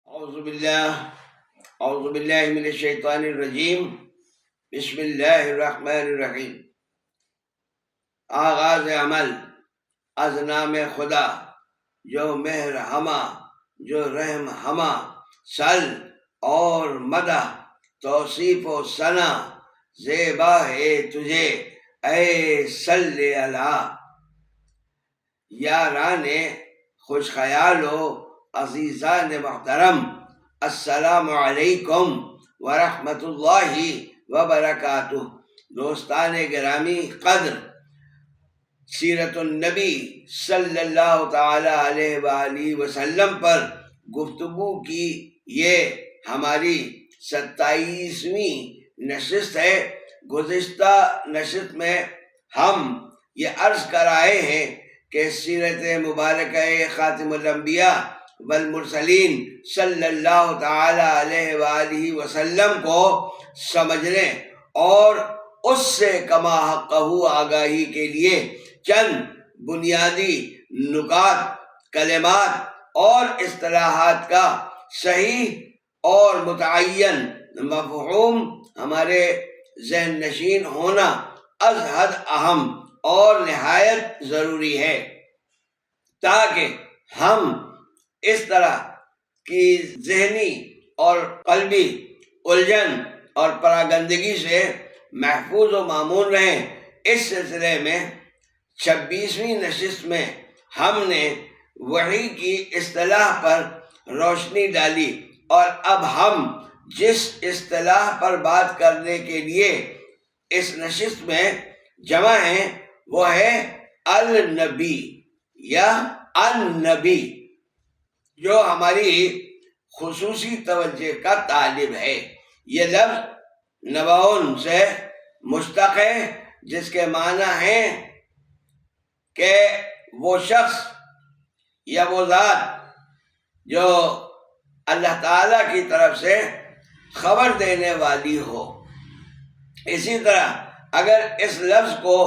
اعوذ باللہ من الشیطان الرجیم، بسم اللہ الرحمن الرحیم۔ آغاز عمل از نام خدا جو مہر ہما جو رحم ہما، سل اور مدح توصیف و ثنا زیبا ہے تجھے اے صلی اللہ۔ یاران خوش خیال و عزیزان محترم، السلام علیکم ورحمۃ اللہ وبرکاتہ۔ دوستان گرامی قدر، سیرت النبی صلی اللہ تعالی علیہ وآلہ وسلم پر گفتگو کی یہ ہماری 27ویں نشست ہے۔ گزشتہ نشست میں ہم یہ عرض کر آئے ہیں کہ سیرت مبارکہ خاتم الانبیاء والمرسلین صلی اللہ تعالی علیہ وآلہ وسلم کو سمجھنے اور اس سے کما حقہ آگاہی کے لیے چند بنیادی نکات، کلمات اور اصطلاحات کا صحیح اور متعین مفہوم ہمارے ذہن نشین ہونا از حد اہم اور نہایت ضروری ہے، تاکہ ہم اس طرح کی ذہنی اور قلبی الجھن اور پراگندگی سے محفوظ و مامون رہیں۔ اس سلسلے میں 26ویں نشست میں ہم نے وحی کی اصطلاح پر روشنی ڈالی، اور اب ہم جس اصطلاح پر بات کرنے کے لیے اس نشست میں جمع ہیں وہ ہے النبی یا النبی، جو ہماری خصوصی توجہ کا طالب ہے۔ یہ لفظ نبعون سے مشتق ہے، جس کے معنی ہے کہ وہ شخص یا وہ ذات جو اللہ تعالیٰ کی طرف سے خبر دینے والی ہو۔ اسی طرح اگر اس لفظ کو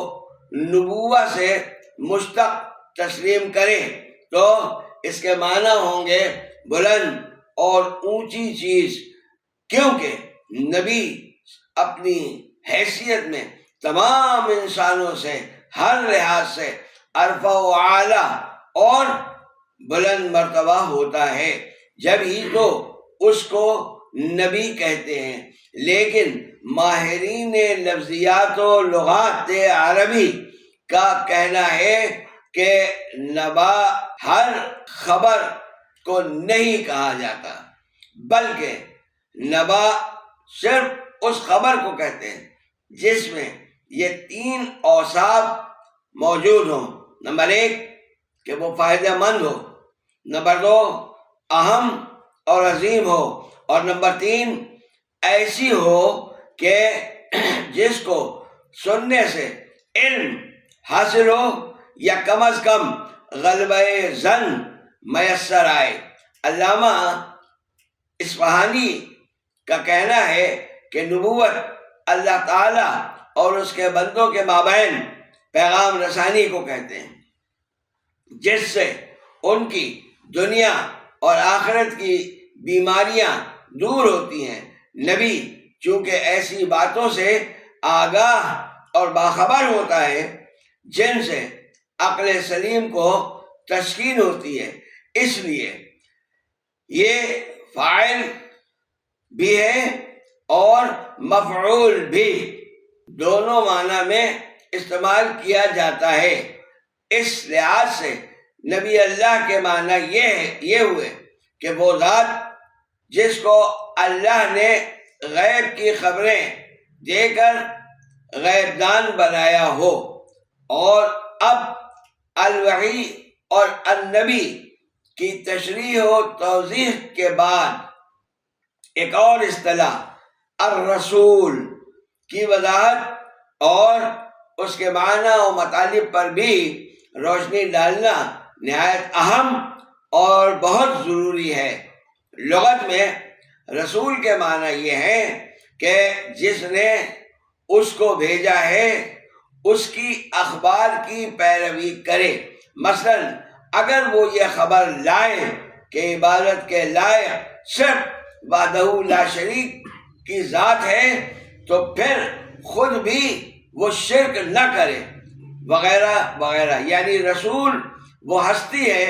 نبوہ سے مشتق تسلیم کریں تو اس کے معنی ہوں گے بلند اور اونچی چیز، کیونکہ نبی اپنی حیثیت میں تمام انسانوں سے ہر لحاظ سے ارفع و اعلیٰ اور بلند مرتبہ ہوتا ہے، جب ہی تو اس کو نبی کہتے ہیں۔ لیکن ماہرین لفظیات و لغات عربی کا کہنا ہے کہ نبا ہر خبر کو نہیں کہا جاتا، بلکہ نبا صرف اس خبر کو کہتے ہیں جس میں یہ 3 اوصاف موجود ہوں۔ نمبر 1 کہ وہ فائدہ مند ہو، نمبر 2 اہم اور عظیم ہو، اور نمبر 3 ایسی ہو کہ جس کو سننے سے علم حاصل ہو یا کم از کم غلبہ ظن میسر آئے۔ علامہ اصفہانی کا کہنا ہے کہ نبوت اللہ تعالیٰ اور اس کے بندوں کے مابین پیغام رسانی کو کہتے ہیں، جس سے ان کی دنیا اور آخرت کی بیماریاں دور ہوتی ہیں۔ نبی چونکہ ایسی باتوں سے آگاہ اور باخبر ہوتا ہے جن سے عقل سلیم کو تسکین ہوتی ہے، اس لیے یہ فاعل بھی ہے اور مفعول بھی، دونوں معنی میں استعمال کیا جاتا ہے۔ اس لحاظ سے نبی اللہ کے معنی یہ ہوئے کہ وہ ذات جس کو اللہ نے غیب کی خبریں دے کر غیب دان بنایا ہو۔ اور اب الوحی اور النبی کی تشریح و توضیح کے بعد ایک اور اصطلاح الرسول کی وضاحت اور اس کے معنی و مطالب پر بھی روشنی ڈالنا نہایت اہم اور بہت ضروری ہے۔ لغت میں رسول کے معنی یہ ہے کہ جس نے اس کو بھیجا ہے اس کی اخبار کی پیروی کرے۔ مثلا اگر وہ یہ خبر لائے کہ عبادت کے لائق صرف وحدہ لا شریک کی ذات ہے تو پھر خود بھی وہ شرک نہ کرے وغیرہ وغیرہ. یعنی رسول وہ ہستی ہے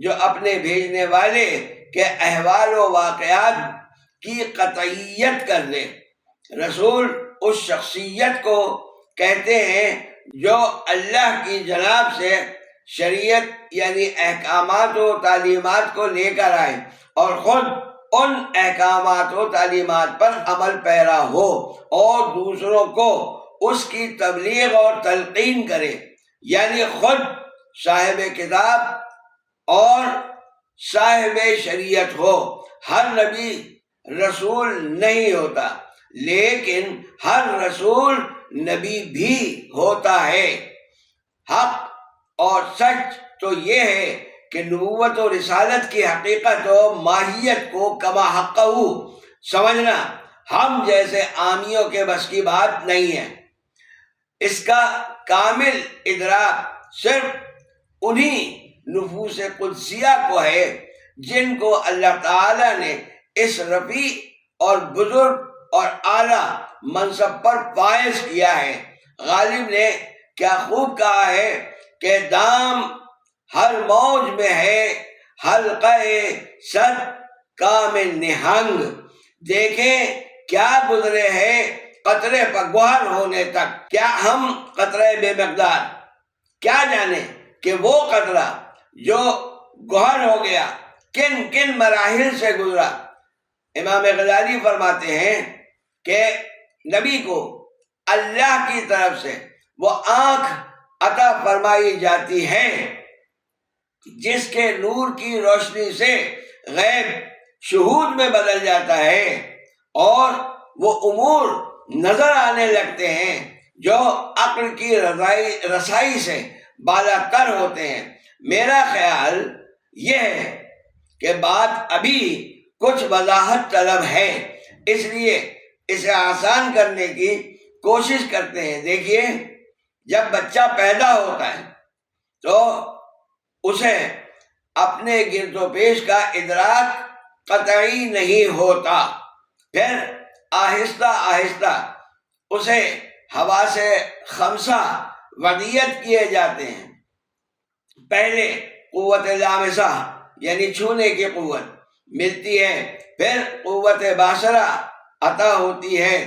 جو اپنے بھیجنے والے کے احوال و واقعات کی قطعیت کر دے. رسول اس شخصیت کو کہتے ہیں جو اللہ کی جناب سے شریعت یعنی احکامات و تعلیمات کو لے کر آئے اور خود ان احکامات و تعلیمات پر عمل پیرا ہو اور دوسروں کو اس کی تبلیغ اور تلقین کرے. یعنی خود صاحب کتاب اور صاحب شریعت ہو. ہر نبی رسول نہیں ہوتا لیکن ہر رسول نبی بھی ہوتا ہے. حق اور سچ تو یہ ہے کہ نبوت و رسالت کی حقیقت و ماہیت کو کما حقہ سمجھنا ہم جیسے عامیوں کے بس کی بات نہیں ہے. اس کا کامل ادراک صرف انہی نفوس قدسیہ کو ہے جن کو اللہ تعالی نے اس رفیع اور بزرگ اور اعلیٰ منصب پر فائز کیا ہے. غالب نے کیا خوب کہا ہے کہ دام ہر موج میں ہے حلقہ صد کام نہنگ. دیکھیں کیا گزرے ہے قطرے پر گوہر ہونے تک. کیا ہم قطرے بے مقدار کیا جانے کہ وہ قطرہ جو گوہر ہو گیا کن کن مراحل سے گزرا. امام غزالی فرماتے ہیں کہ نبی کو اللہ کی طرف سے وہ آنکھ عطا فرمائی جاتی ہے جس کے نور کی روشنی سے غیب شہود میں بدل جاتا ہے اور وہ امور نظر آنے لگتے ہیں جو عقل کی رسائی سے بالا تر ہوتے ہیں. میرا خیال یہ ہے کہ بات ابھی کچھ وضاحت طلب ہے اس لیے اسے آسان کرنے کی کوشش کرتے ہیں. دیکھیے جب بچہ پیدا ہوتا ہے تو اسے اپنے گرد و پیش کا ادراک قطعی نہیں ہوتا. پھر آہستہ آہستہ اسے حواس خمسہ ودیت کیے جاتے ہیں. پہلے قوت لامسہ یعنی چھونے کی قوت ملتی ہے. پھر قوت باصرہ عطا ہوتی ہے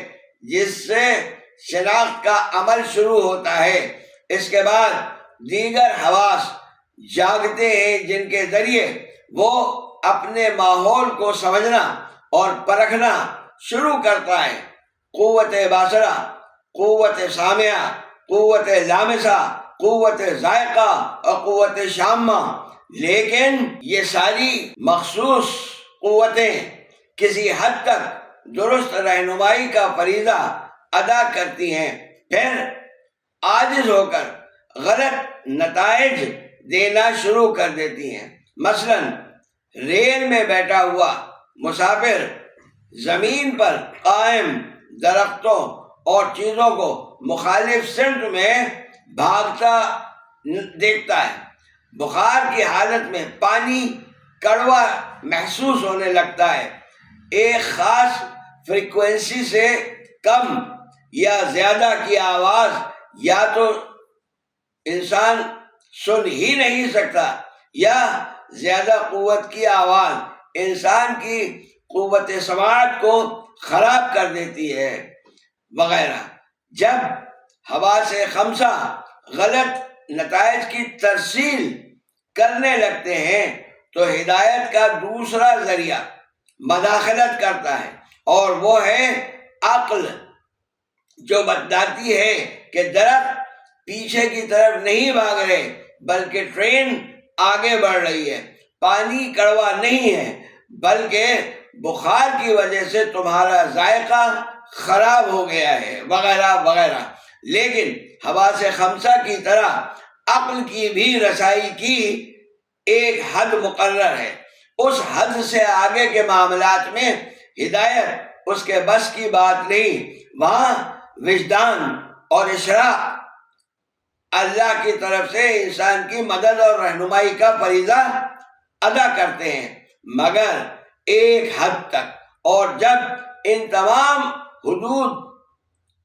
جس سے شناخت کا عمل شروع ہوتا ہے. اس کے بعد دیگر حواس جاگتے ہیں جن کے ذریعے وہ اپنے ماحول کو سمجھنا اور پرکھنا شروع کرتا ہے. قوت باصرہ، قوت سامعہ، قوت لامسہ، قوت ذائقہ اور قوت شامہ. لیکن یہ ساری مخصوص قوتیں کسی حد تک درست رہنمائی کا فریضہ ادا کرتی ہیں پھر عاجز ہو کر غلط نتائج دینا شروع کر دیتی ہیں. مثلا ریل میں بیٹھا ہوا مسافر زمین پر قائم درختوں اور چیزوں کو مخالف سمت میں بھاگتا دیکھتا ہے. بخار کی حالت میں پانی کڑوا محسوس ہونے لگتا ہے. ایک خاص فریکوینسی سے کم یا زیادہ کی آواز یا تو انسان سن ہی نہیں سکتا یا زیادہ قوت کی آواز انسان کی قوت سماعت کو خراب کر دیتی ہے وغیرہ. جب حواس خمسہ غلط نتائج کی ترسیل کرنے لگتے ہیں تو ہدایت کا دوسرا ذریعہ مداخلت کرتا ہے اور وہ ہے عقل، جو بتاتی ہے کہ درخت پیچھے کی طرف نہیں بھاگ رہے بلکہ ٹرین آگے بڑھ رہی ہے. پانی کڑوا نہیں ہے بلکہ بخار کی وجہ سے تمہارا ذائقہ خراب ہو گیا ہے وغیرہ وغیرہ. لیکن حواس خمسہ کی طرح عقل کی بھی رسائی کی ایک حد مقرر ہے. اس حد سے آگے کے معاملات میں ہدایت اس کے بس کی بات نہیں. وہاں وجدان اور اشراق اللہ کی طرف سے انسان کی مدد اور رہنمائی کا فریضہ ادا کرتے ہیں. مگر ایک حد تک، اور جب ان تمام حدود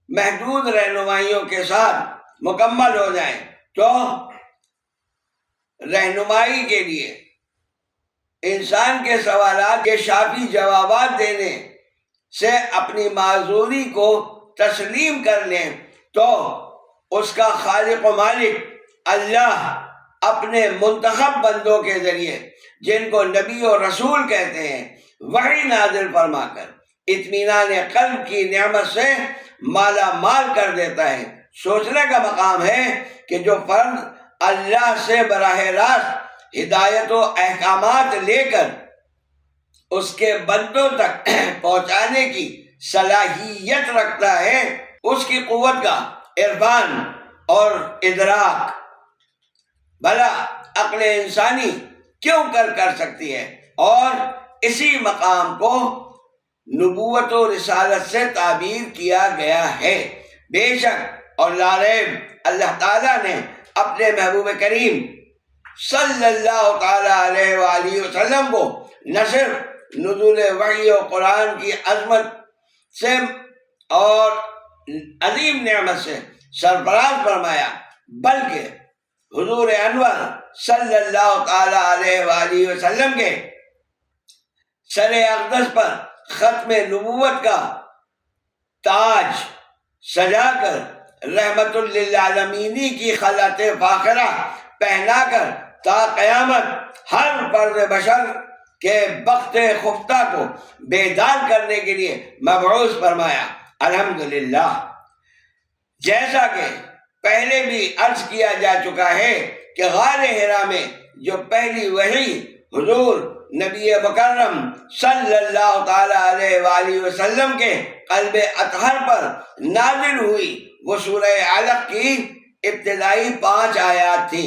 محدود رہنمائیوں کے ساتھ مکمل ہو جائیں تو رہنمائی کے لیے انسان کے سوالات کے شافی جوابات دینے سے اپنی معذوری کو تسلیم کر لیں تو اس کا خالق و مالک اللہ اپنے منتخب بندوں کے ذریعے، جن کو نبی و رسول کہتے ہیں، وحی نازل فرما کر اطمینان قلب کی نعمت سے مالا مال کر دیتا ہے۔ سوچنے کا مقام ہے کہ جو فرد اللہ سے براہ راست ہدایت و احکامات لے کر اس کے بندوں تک پہنچانے کی صلاحیت رکھتا ہے، اس کی قوت کا عرفان اور ادراک بھلا عقل انسانی کیوں کر سکتی ہے، اور اسی مقام کو نبوت و رسالت سے تعبیر کیا گیا ہے۔ بے شک اور لا ریب اللہ تعالیٰ نے اپنے محبوب کریم صلی اللہ تعالی علیہ وآلہ وسلم کو نہ صرف نزول وحی و قرآن کی عظمت سے اور عظیم نعمت سے سرفراز فرمایا، بلکہ حضور انور صلی اللہ تعالی علیہ وآلہ وسلم کے سر اقدس پر ختم نبوت کا تاج سجا کر رحمت للعالمین کی خلعت فاخرہ پہنا کر تا قیامت ہر فرد بشر کے بخت خفتہ کو بیدار کرنے کے لیے مبعوث فرمایا۔ الحمدللہ، جیسا کہ پہلے بھی عرض کیا جا چکا ہے کہ غار حرا میں جو پہلی وحی حضور نبی مکرم صلی اللہ تعالی علیہ وآلہ وسلم کے قلب اطہر پر نازل ہوئی وہ سورہ علق کی ابتدائی 5 آیات تھی۔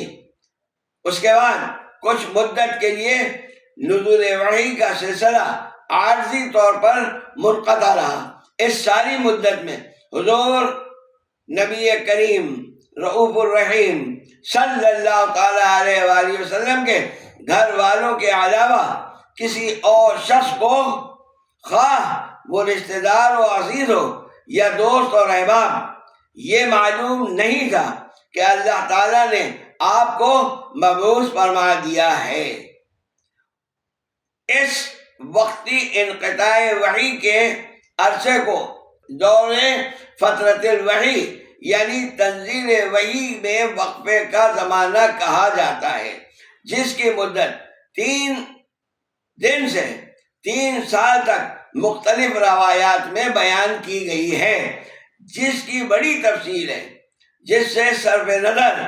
اس کے بعد کچھ مدت کے لیے نزول وحی کا سلسلہ عارضی طور پر منقطع رہا۔ اس ساری مدت میں حضور نبی کریم رؤوف الرحیم صلی اللہ تعالی علیہ وآلہ وسلم کے گھر والوں کے علاوہ کسی اور شخص کو، خواہ وہ رشتہ دار و عزیز ہو یا دوست اور احباب، یہ معلوم نہیں تھا کہ اللہ تعالیٰ نے آپ کو مبعوث فرما دیا ہے۔ اس وقتی انقطاع وحی کے عرصے کو دور فترت الوحی یعنی تنزیل وحی میں وقفے کا زمانہ کہا جاتا ہے، جس کی مدت 3 دن سے 3 سال تک مختلف روایات میں بیان کی گئی ہے، جس کی بڑی تفصیل ہے، جس سے صرف نظر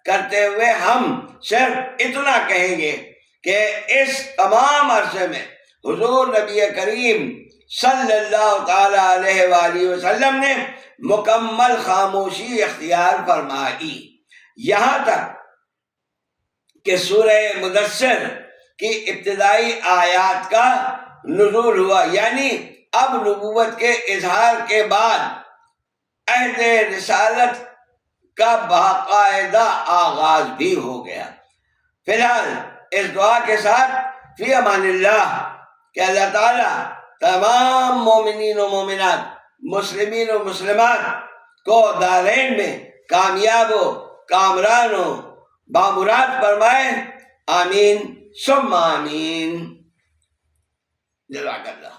کرتے ہوئے ہم صرف اتنا کہیں گے کہ اس تمام عرصے میں حضور نبی کریم صلی اللہ تعالی علیہ وآلہ وسلم نے مکمل خاموشی اختیار فرمائی، یہاں تک کہ سورہ مدثر کی ابتدائی آیات کا نزول ہوا، یعنی اب نبوت کے اظہار کے بعد عہد رسالت کا باقاعدہ آغاز بھی ہو گیا۔ فی الحال اس دعا کے ساتھ فی امان اللہ کہ اللہ تعالیٰ تمام مومنین و مومنات، مسلمین و مسلمات کو دارین میں کامیاب و کامران و بامراد فرمائے، آمین ثم آمین۔ جزاک اللہ۔